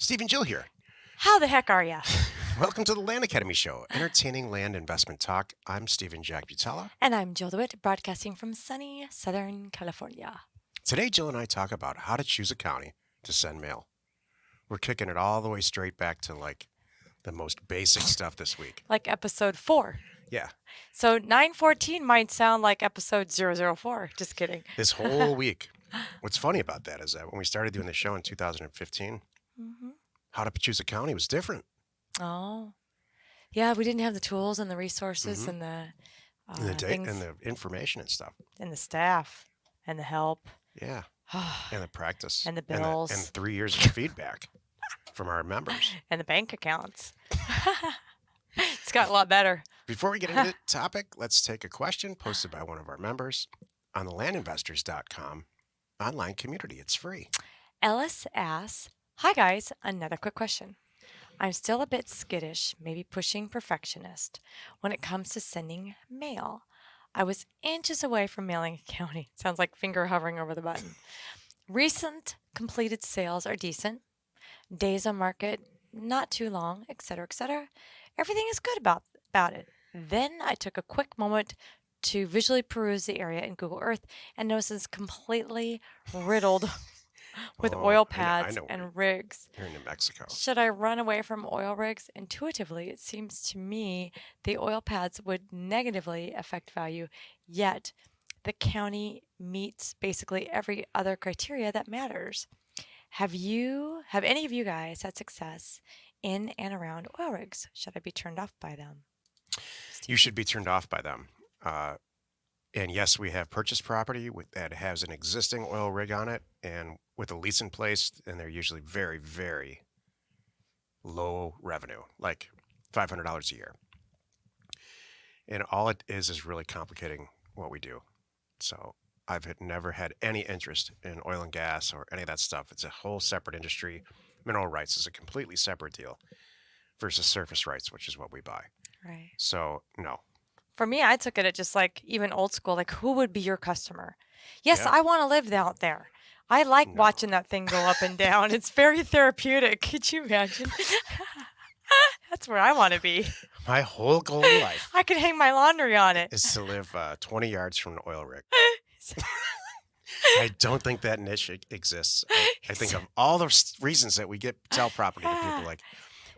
Steve and Jill here. How the heck are ya? Welcome to the Land Academy Show, entertaining land investment talk. I'm Stephen Jack Butella. And I'm Jill DeWitt, broadcasting from sunny Southern California. Today, Jill and I talk about how to choose a county to send mail. We're kicking it all the way straight back to like the most basic stuff this week. Like episode 4. Yeah. So 914 might sound like episode 004. Just kidding. This whole week. What's funny about that is that when we started doing the show in 2015, how to choose a county was different. Oh. Yeah, we didn't have the tools and the resources and the And the date things and the information and stuff. and the staff and the help. Yeah. And the practice. And the bills. And 3 years of feedback from our members. And the bank accounts. It's got a lot better. Before we get into the topic, let's take a question posted by one of our members on the landinvestors.com online community. It's free. Ellis asks, "Hi guys, another quick question. I'm still a bit skittish, maybe pushing perfectionist, when it comes to sending mail. I was inches away from mailing a county." Sounds like finger hovering over the button. "Recent completed sales are decent. Days on market, not too long, etc., etc. Everything is good about it. Then I took a quick moment to visually peruse the area in Google Earth and noticed it's completely riddled with oil pads and rigs. Here in New Mexico. Should I run away from oil rigs? Intuitively, it seems to me the oil pads would negatively affect value, yet the county meets basically every other criteria that matters. Have any of you guys had success in and around oil rigs? Should I be turned off by them?" You should be turned off by them. And yes, we have purchased property that has an existing oil rig on it and with a lease in place, and they're usually very, very low revenue, like $500 a year. And all it is really complicating what we do. So I've never had any interest in oil and gas or any of that stuff. It's a whole separate industry. Mineral rights is a completely separate deal versus surface rights, which is what we buy. Right. So, no. For me, I took it at just like even old school, like who would be your customer? Yes, Yeah. I want to live out there. I like No. watching that thing go up and down. It's very therapeutic. Could you imagine? That's where I want to be. My whole goal in life I could hang my laundry on it. is to live 20 yards from an oil rig. I don't think that niche exists. I think of all the reasons that we sell property to people, like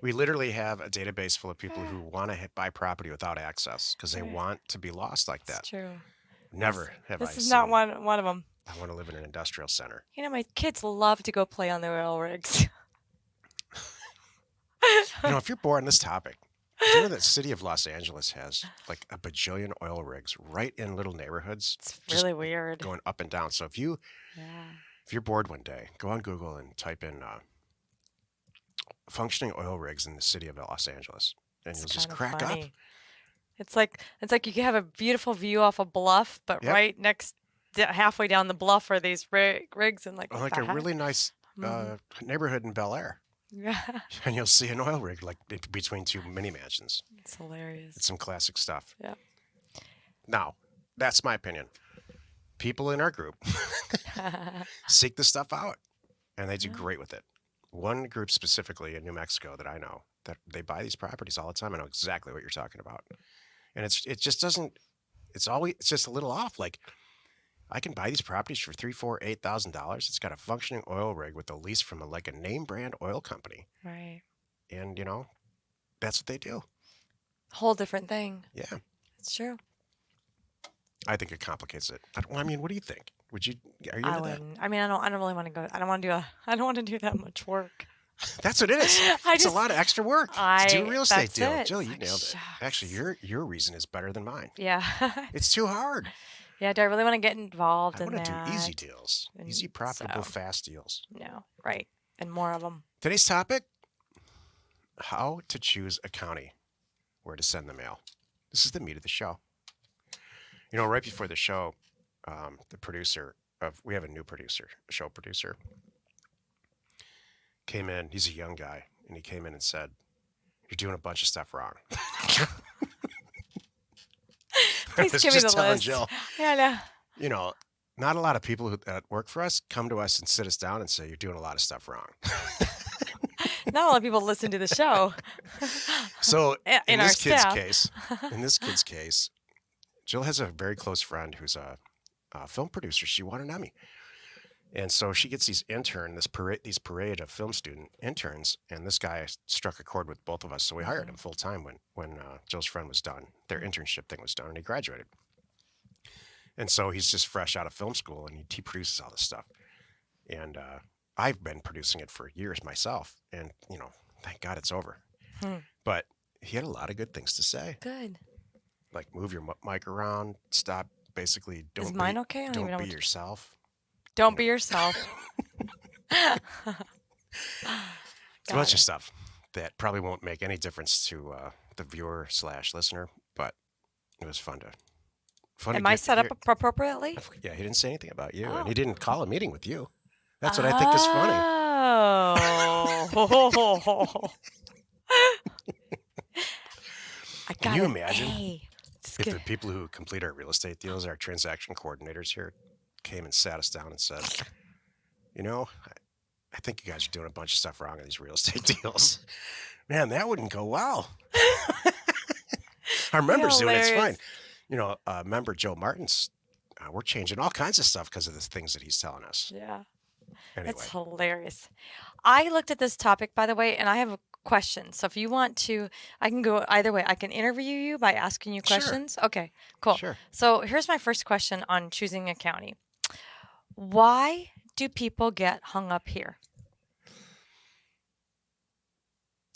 we literally have a database full of people who want to buy property without access because they want to be lost like that. It's true. Never have I This is seen. not one of them. I want to live in an industrial center. You know, my kids love to go play on the oil rigs. You know, if you're bored on this topic, do you know that city of Los Angeles has like a bajillion oil rigs right in little neighborhoods? It's just really weird. going up and down. So if you're bored one day, go on Google and type in functioning oil rigs in the city of Los Angeles, and you'll just crack up. Funny. It's like you can have a beautiful view off a bluff, but Yep. right halfway down the bluff are these rigs and like Or like the a heck? really nice neighborhood in Bel Air, Yeah, and you'll see an oil rig like between two mini mansions. it's hilarious. It's some classic stuff. Yeah. Now, that's my opinion. People in our group seek this stuff out, and they do great with it. One group specifically in New Mexico that I know, that they buy these properties all the time. I know exactly what you're talking about. And it just doesn't, it's just a little off. Like, I can buy these properties for $3,000, $4,000, $8,000. It's got a functioning oil rig with a lease from a name brand oil company. Right. And, that's what they do. Whole different thing. Yeah. It's true. I think it complicates it. What do you think? Are you I into that? wouldn't. I mean, I don't really want to go. I don't want to do that much work. That's what it is. It's a lot of extra work to do a real estate that's deal. it. Jill, It's you like, nailed it. shucks. Actually, your reason is better than mine. Yeah. It's too hard. Yeah. Do I really want to get involved I in want to that? do easy deals, And easy, profitable, so- fast deals. No. Right. And more of them. Today's topic: how to choose a county where to send the mail. This is the meat of the show. Right before the show, the producer we have a new producer, a show producer, came in. He's a young guy, and he came in and said, "You're doing a bunch of stuff wrong." Please was give me just the telling list. Jill. Yeah. No. Not a lot of people that work for us come to us and sit us down and say, "You're doing a lot of stuff wrong." Not a lot of people listen to the show. So In our staff. in this kid's case, Jill has a very close friend who's a film producer. She won an Emmy. And so she gets these parade of film student interns, and this guy struck a chord with both of us. So we hired him full time when Jill's friend was done, their internship thing was done, and he graduated. And so he's just fresh out of film school, and he produces all this stuff. And I've been producing it for years myself, and thank God it's over. Hmm. But he had a lot of good things to say, Good. like move your mic around, stop, basically Is mine okay? I don't even don't know be what to... yourself. Don't be yourself. It's a Got bunch of it. stuff that probably won't make any difference to the viewer slash listener, but it was fun to Am I get set up here. appropriately? Yeah, he didn't say anything about you, and Oh. he didn't call a meeting with you. That's what I think is funny. Oh. I Can got you an imagine A. It's if good. the people who complete our real estate deals, our transaction coordinators here, came and sat us down and said, I think you guys are doing a bunch of stuff wrong in these real estate deals. Man, that wouldn't go well. Our members do it. It's fine. Hilarious. Member Joe Martin's, we're changing all kinds of stuff because of the things that he's telling us. Yeah. Anyway, It's hilarious. I looked at this topic, by the way, and I have a question. So if you want to, I can go either way. I can interview you by asking you sure, questions. Okay, cool. sure. So here's my first question on choosing a county. Why do people get hung up here?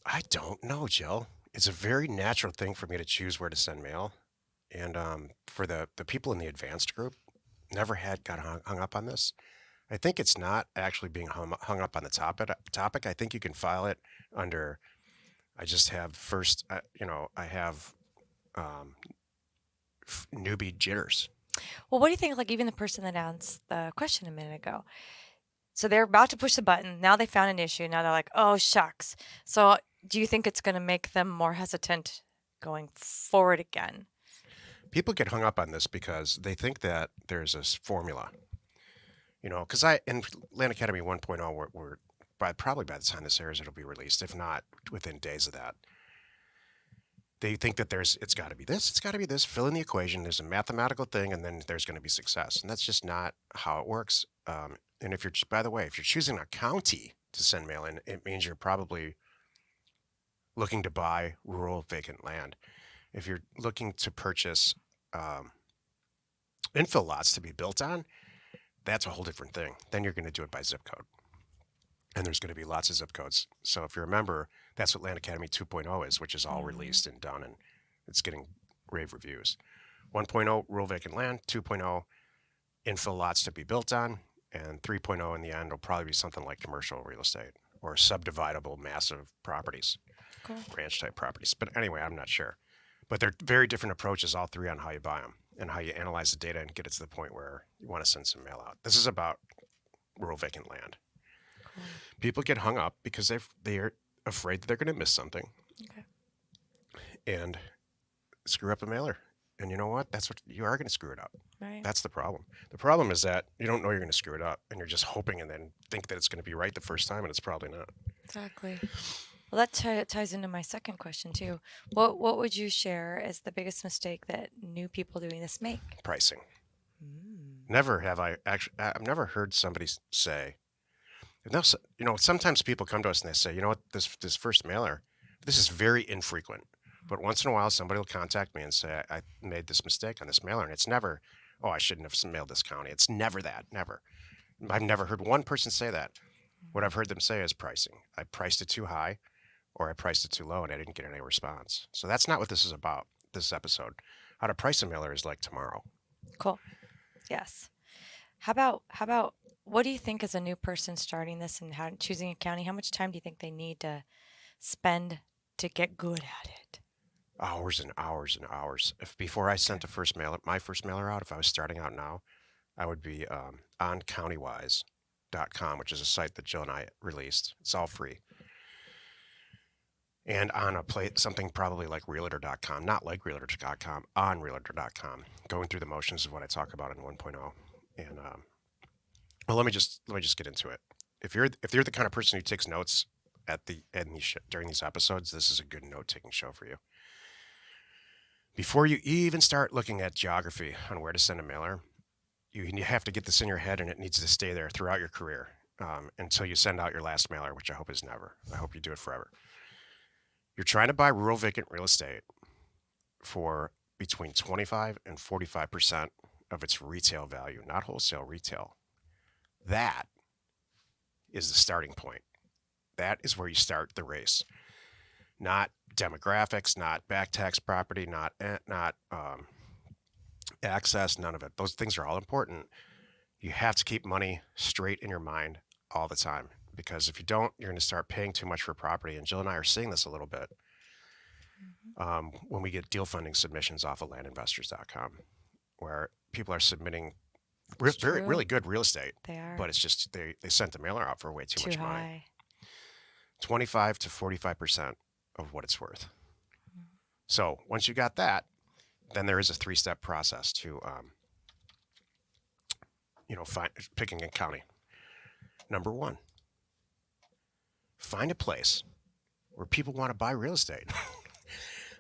I don't know, Jill. It's a very natural thing for me to choose where to send mail. And for the people in the advanced group, got hung up on this. I think it's not actually being hung up on the topic. I think you can file it under. I just have first. I have newbie jitters. Well, what do you think? Like even the person that asked the question a minute ago. So they're about to push the button. Now they found an issue. Now they're like, oh shucks. So do you think it's going to make them more hesitant going forward again? People get hung up on this because they think that there's this formula. Because in Land Academy 1.0, probably by the time this airs, it'll be released. If not, within days of that. They think that it's got to be this, it's got to be this. Fill in the equation. There's a mathematical thing, and then there's going to be success. And that's just not how it works. And by the way, if you're choosing a county to send mail in, it means you're probably looking to buy rural vacant land. If you're looking to purchase infill lots to be built on, that's a whole different thing. Then you're going to do it by zip code. And there's going to be lots of zip codes. So if you remember, that's what Land Academy 2.0 is, which is all released and done, and it's getting rave reviews. 1.0, rural vacant land. 2.0, infill lots to be built on. And 3.0 in the end will probably be something like commercial real estate or subdividable massive properties, Cool. ranch type properties. But anyway, I'm not sure. But they're very different approaches, all three, on how you buy them and how you analyze the data and get it to the point where you want to send some mail out. This is about rural vacant land. Cool. People get hung up because they're afraid that they're going to miss something Okay. and screw up a mailer. And you know what? That's what you are going to screw it up. Right. That's the problem. The problem is that you don't know you're going to screw it up, and you're just hoping and then think that it's going to be right the first time, and it's probably not. Exactly. Well, that ties into my second question too. What would you share as the biggest mistake that new people doing this make? Pricing. Mm. Never have I actually. I've never heard somebody say. No, sometimes people come to us and they say, you know what, this first mailer, this is very infrequent. But once in a while, somebody will contact me and say, I made this mistake on this mailer. And it's never, oh, I shouldn't have mailed this county. It's never that. Never. I've never heard one person say that. What I've heard them say is pricing. I priced it too high or I priced it too low and I didn't get any response. So that's not what this is about, this episode. How to price a mailer is like tomorrow. Cool. Yes. How about what do you think as a new person starting this and choosing a county? How much time do you think they need to spend to get good at it? Hours and hours and hours. If before I sent my first mailer out, if I was starting out now, I would be on countywise.com, which is a site that Jill and I released. It's all free. And on something probably like realtor.com, not like realtor.com, on realtor.com, going through the motions of what I talk about in 1.0. And well, let me just get into it. If you're the kind of person who takes notes during these episodes, this is a good note-taking show for you. Before you even start looking at geography on where to send a mailer, you have to get this in your head, and it needs to stay there throughout your career until you send out your last mailer, which I hope is never. I hope you do it forever. You're trying to buy rural vacant real estate for between 25 and 45% of its retail value, not wholesale, retail. That is the starting point. That is where you start the race. Not demographics, not back tax property, not access, none of it. Those things are all important. You have to keep money straight in your mind all the time, because if you don't, you're going to start paying too much for property. And Jill and I are seeing this a little bit Mhm. when we get deal funding submissions off of landinvestors.com, where people are submitting It's really true. good real estate, They but are it's just they sent the mailer out for way too too much money. high. 25 to 45% of what it's worth. Mhm. So once you got that, then there is a three-step process to picking a county. Number one, find a place where people want to buy real estate.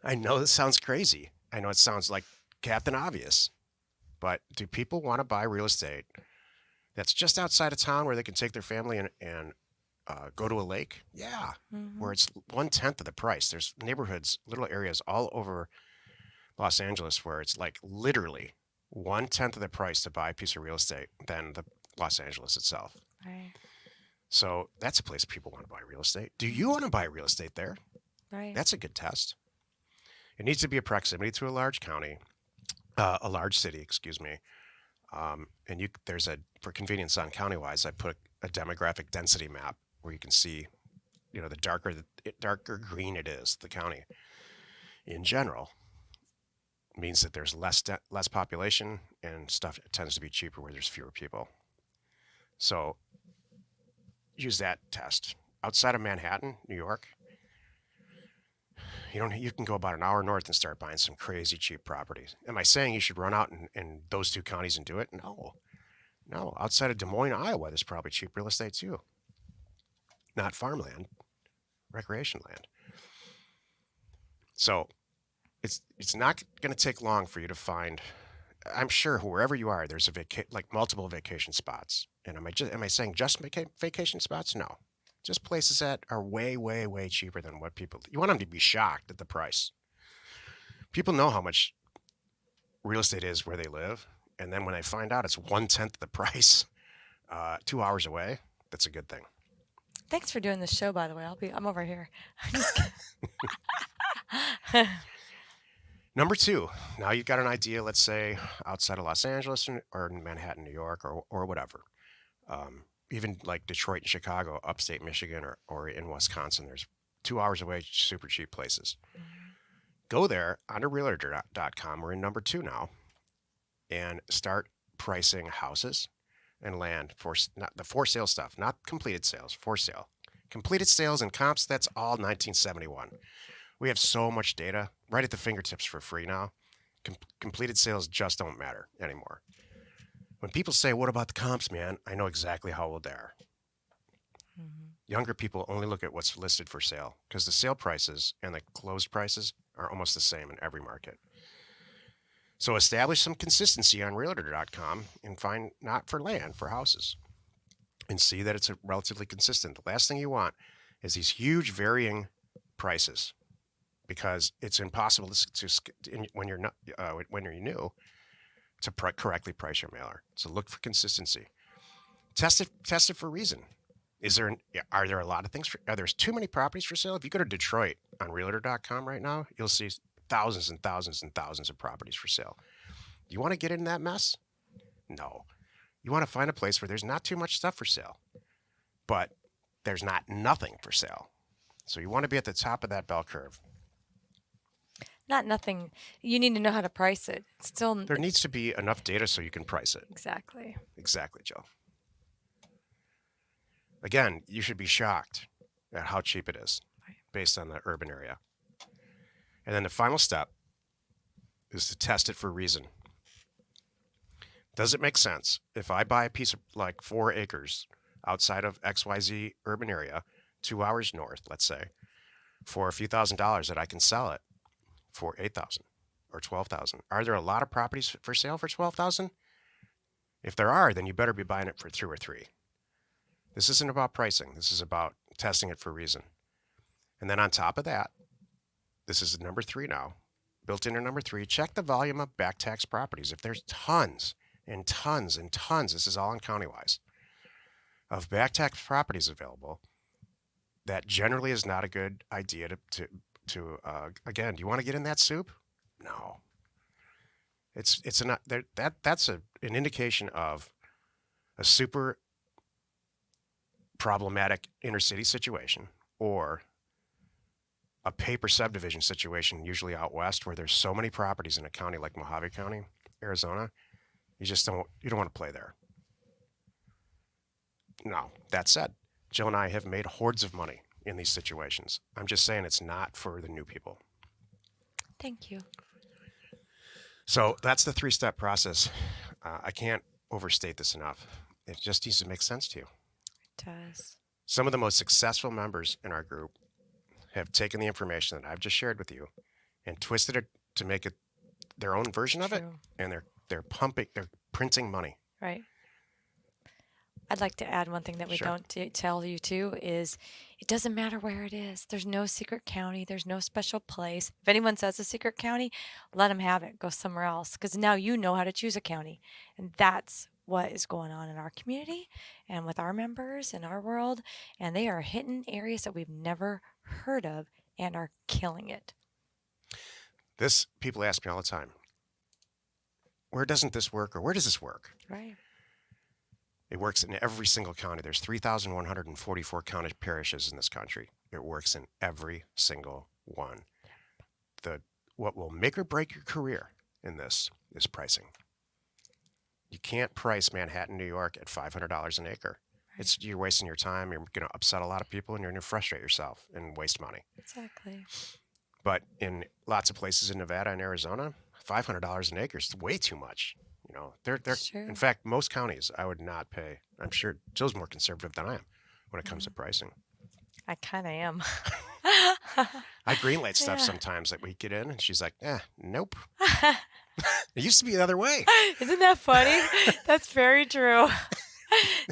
I know this sounds crazy. I know it sounds like Captain Obvious, but do people want to buy real estate that's just outside of town where they can take their family and go to a lake? Yeah, where Mhm. it's 1/10 of the price. There's neighborhoods, little areas all over Los Angeles where it's like literally 1/10 of the price to buy a piece of real estate than the Los Angeles itself. Right. So that's a place people want to buy real estate. Do you Mhm. want to buy real estate there? Right. That's a good test. It needs to be a proximity to a large county, a large city, excuse me. And there's for convenience on county-wise, I put a demographic density map where you can see, the darker green it is, the county in general means that there's less population and stuff tends to be cheaper where there's fewer people. So use that test. Outside of Manhattan, New York, you can go about an hour north and start buying some crazy cheap properties. Am I saying you should run out in those two counties and do it? No. No. Outside of Des Moines, Iowa, there's probably cheap real estate too. Not farmland, recreation land. So it's not going to take long for you to find. I'm sure wherever you are, there's like multiple vacation spots. And am I saying just vacation spots? No, just places that are way, way, way cheaper than what people. You want them to be shocked at the price. People know how much real estate is where they live, and then when they find out it's 1/10 the price, 2 hours away, that's a good thing. Thanks for doing this show, by the way. I'm over here. I'm just kidding. Number two, now you've got an idea, let's say outside of Los Angeles or in Manhattan, New York, or whatever. Even like Detroit and Chicago, upstate Michigan, or in Wisconsin, there's 2 hours away, super cheap places. Mhm. Go there onto realtor.com. We're in number two now, and start pricing houses and land for not the for sale stuff, not completed sales, for sale. Completed sales and comps, that's all 1971. We have so much data right at the fingertips for free now. Completed sales just don't matter anymore. When people say, "What about the comps, man?" I know exactly how old they are. Mhm. Younger people only look at what's listed for sale because the sale prices and the closed prices are almost the same in every market. So establish some consistency on realtor.com and find not for land, for houses, and see that it's relatively consistent. The last thing you want is these huge varying prices because it's impossible when you're not when you're new to correctly price your mailer. So look for consistency. Test it for a reason. Are there a lot of things are there too many properties for sale? If you go to Detroit on realtor.com right now, you'll see thousands and thousands and thousands of properties for sale. You want to get in that mess? No. You want to find a place where there's not too much stuff for sale, but there's not nothing for sale. So you want to be at the top of that bell curve. Not nothing. You need to know how to price it. It's still There needs to be enough data so you can price it. exactly. Exactly, Joe. Again, you should be shocked at how cheap it is Right. based on the urban area. And then the final step is to test it for reason. Does it make sense if I buy a piece of like 4 acres outside of XYZ urban area? 2 hours north, let's say, for a few $1,000s that I can sell it for 8,000 or 12,000. Are there a lot of properties for sale for 12,000? If there are, then you better be buying it for 2 or 3. This isn't about pricing. This is about testing it for a reason. And then on top of that, this is number 3 now. Built into number 3, check the volume of back tax properties. If there's tons and tons and tons, this is all in county-wise, of back tax properties available, that generally is not a good idea to again, do you want to get in that soup? No. That's an indication of a super problematic inner city situation, or a paper subdivision situation, usually out west, where there's so many properties in a county like Mojave County, Arizona. You don't want to play there. Now, that said, Jill and I have made hordes of money in these situations. I'm just saying it's not for the new people. Thank you. So that's the 3-step process. I can't overstate this enough. It just needs to make sense to you. It does. Some of the most successful members in our group have taken the information that I've just shared with you and twisted it to make it their own version of it, True. and they're printing money. Right. I'd like to add one thing that we Sure. don't tell you too is it doesn't matter where it is. There's no secret county. There's no special place. If anyone says a secret county, let them have it. Go somewhere else because now you know how to choose a county. And that's what is going on in our community and with our members in our world. And they are hitting areas that we've never heard of and are killing it. People ask me all the time, where doesn't this work, or where does this work? Right. It works in every single county. There's 3,144 county parishes in this country. It works in every single one. What will make or break your career in this is pricing. You can't price Manhattan, New York at $500 an acre. Right. You're wasting your time. You're going to upset a lot of people, and you're going to frustrate yourself and waste money. Exactly. But in lots of places in Nevada and Arizona, $500 an acre is way too much. They're True. in fact, most counties I would not pay. I'm sure Jill's more conservative than I am when it comes to pricing. I kind of am. I greenlight stuff Yeah. sometimes that we get in, and she's like, nope. It used to be the other way. Isn't that funny? That's very true.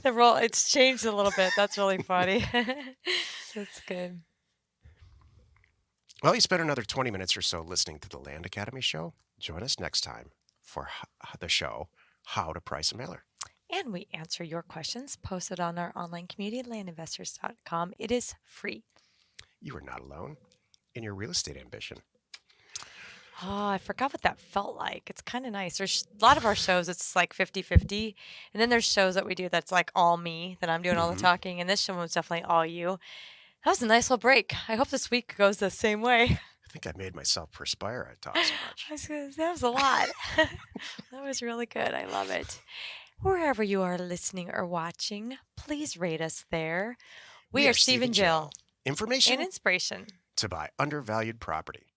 The role, it's changed a little bit. That's really funny. That's good. Well, you spent another 20 minutes or so listening to the Land Academy show. Join us next time for the show, How to Price a Mailer. And we answer your questions posted on our online community, landinvestors.com. It is free. You are not alone in your real estate ambition. Oh, I forgot what that felt like. It's kind of nice. There's a lot of our shows, it's like 50-50. And then there's shows that we do that's like all me, that I'm doing all the talking. And this show was definitely all you. That was a nice little break. I hope this week goes the same way. I think I made myself perspire. I talk so much. That was a lot. That was really good. I love it. Wherever you are listening or watching, please rate us there. We are Steve and Jill. Information And inspiration to buy undervalued property.